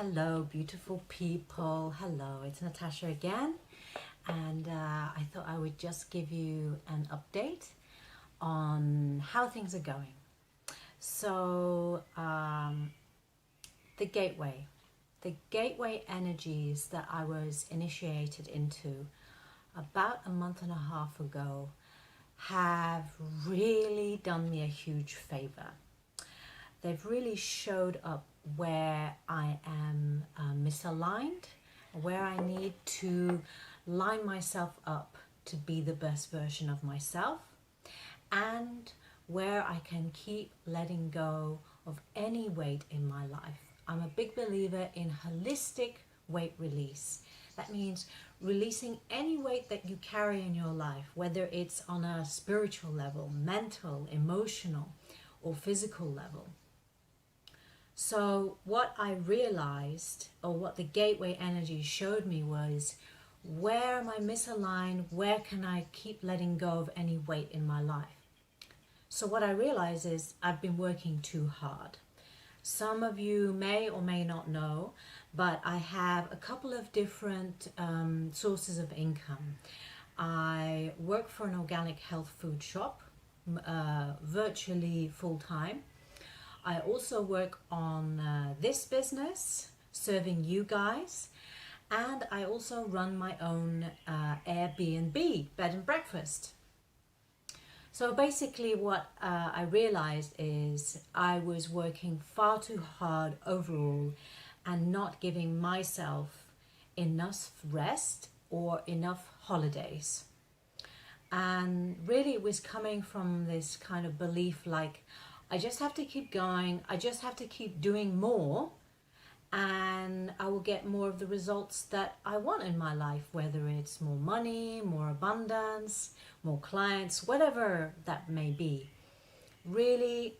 Hello, beautiful people. Hello, it's Natasha again. And I thought I would just give you an update on how things are going. So, the gateway energies that I was initiated into about a month and a half ago have really done me a huge favor. They've really showed up where I am misaligned, where I need to line myself up to be the best version of myself, and where I can keep letting go of any weight in my life. I'm a big believer in holistic weight release. That means releasing any weight that you carry in your life, whether it's on a spiritual level, mental, emotional, or physical level. So what I realized, or what the gateway energy showed me, was where am I misaligned? Where can I keep letting go of any weight in my life? So what I realized is I've been working too hard. Some of you may or may not know, but I have a couple of different sources of income. I work for an organic health food shop, virtually full-time. I also work on this business, serving you guys, and I also run my own Airbnb, bed and breakfast. So basically what I realized is I was working far too hard overall and not giving myself enough rest or enough holidays. And really it was coming from this kind of belief like, I just have to keep going, I just have to keep doing more, and I will get more of the results that I want in my life, whether it's more money, more abundance, more clients, whatever that may be. Really,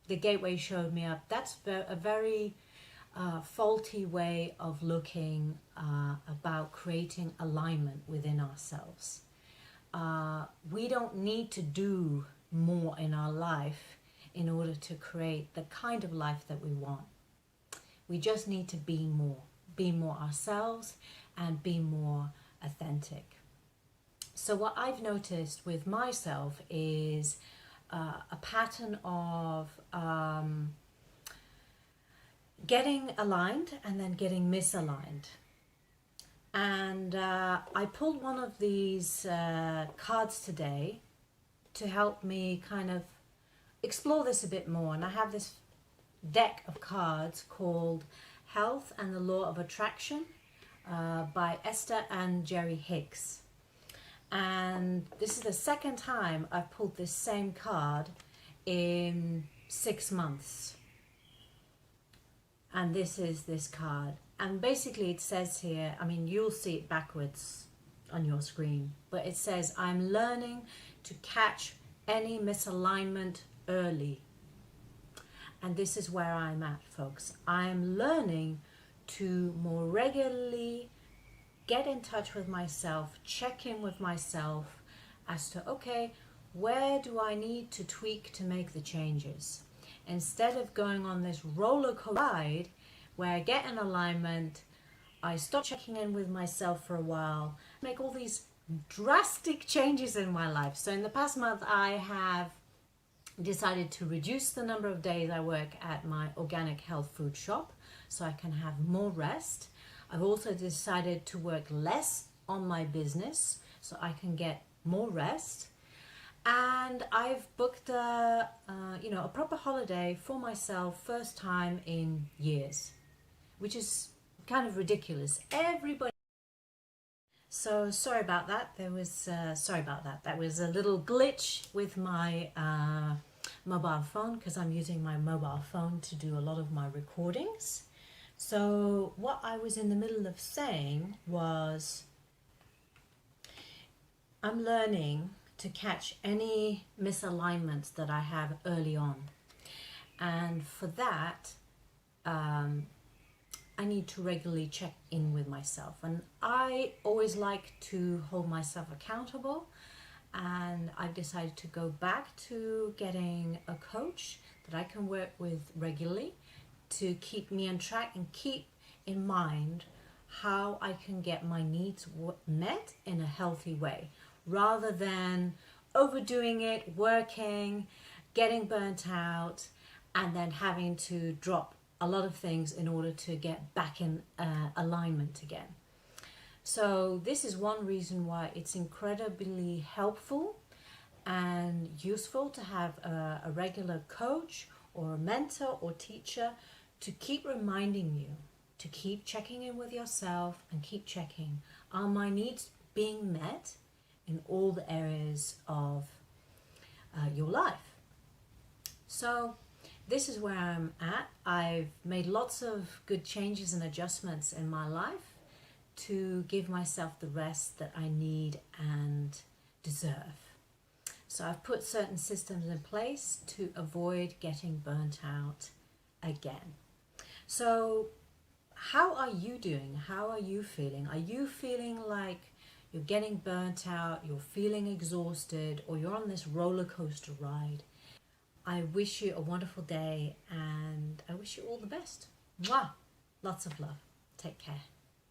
the gateway showed me up. That's a very faulty way of looking about creating alignment within ourselves. We don't need to do more in our life in order to create the kind of life that we want. We just need to be more ourselves and be more authentic. So what I've noticed with myself is a pattern of getting aligned and then getting misaligned. And I pulled one of these cards today to help me kind of explore this a bit more. And I have this deck of cards called Health and the Law of Attraction by Esther and Jerry Hicks. And this is the second time I've pulled this same card in 6 months. And this is this card. And basically it says here, I mean, you'll see it backwards on your screen, but it says, I'm learning to catch any misalignment early. And this is where I'm at, folks. I'm learning to more regularly get in touch with myself, check in with myself as to, okay, where do I need to tweak to make the changes? Instead of going on this roller coaster ride where I get in alignment, I stop checking in with myself for a while, make all these drastic changes in my life. So in the past month, I have decided to reduce the number of days I work at my organic health food shop so I can have more rest. I've also decided to work less on my business so I can get more rest. And I've booked a proper holiday for myself, first time in years, which is kind of ridiculous. Everybody. So sorry about that. That was a little glitch with my mobile phone, because I'm using my mobile phone to do a lot of my recordings. So what I was in the middle of saying was, I'm learning to catch any misalignments that I have early on. And for that, I need to regularly check in with myself. And I always like to hold myself accountable. And I've decided to go back to getting a coach that I can work with regularly to keep me on track and keep in mind how I can get my needs met in a healthy way, rather than overdoing it, working, getting burnt out, and then having to drop a lot of things in order to get back in alignment again. So this is one reason why it's incredibly helpful and useful to have a regular coach or a mentor or teacher to keep reminding you, to keep checking in with yourself and keep checking, are my needs being met in all the areas of your life? So this is where I'm at. I've made lots of good changes and adjustments in my life to give myself the rest that I need and deserve. So I've put certain systems in place to avoid getting burnt out again. So how are you doing? How are you feeling? Are you feeling like you're getting burnt out, you're feeling exhausted, or you're on this roller coaster ride? I wish you a wonderful day and I wish you all the best. Mwah! Lots of love. Take care.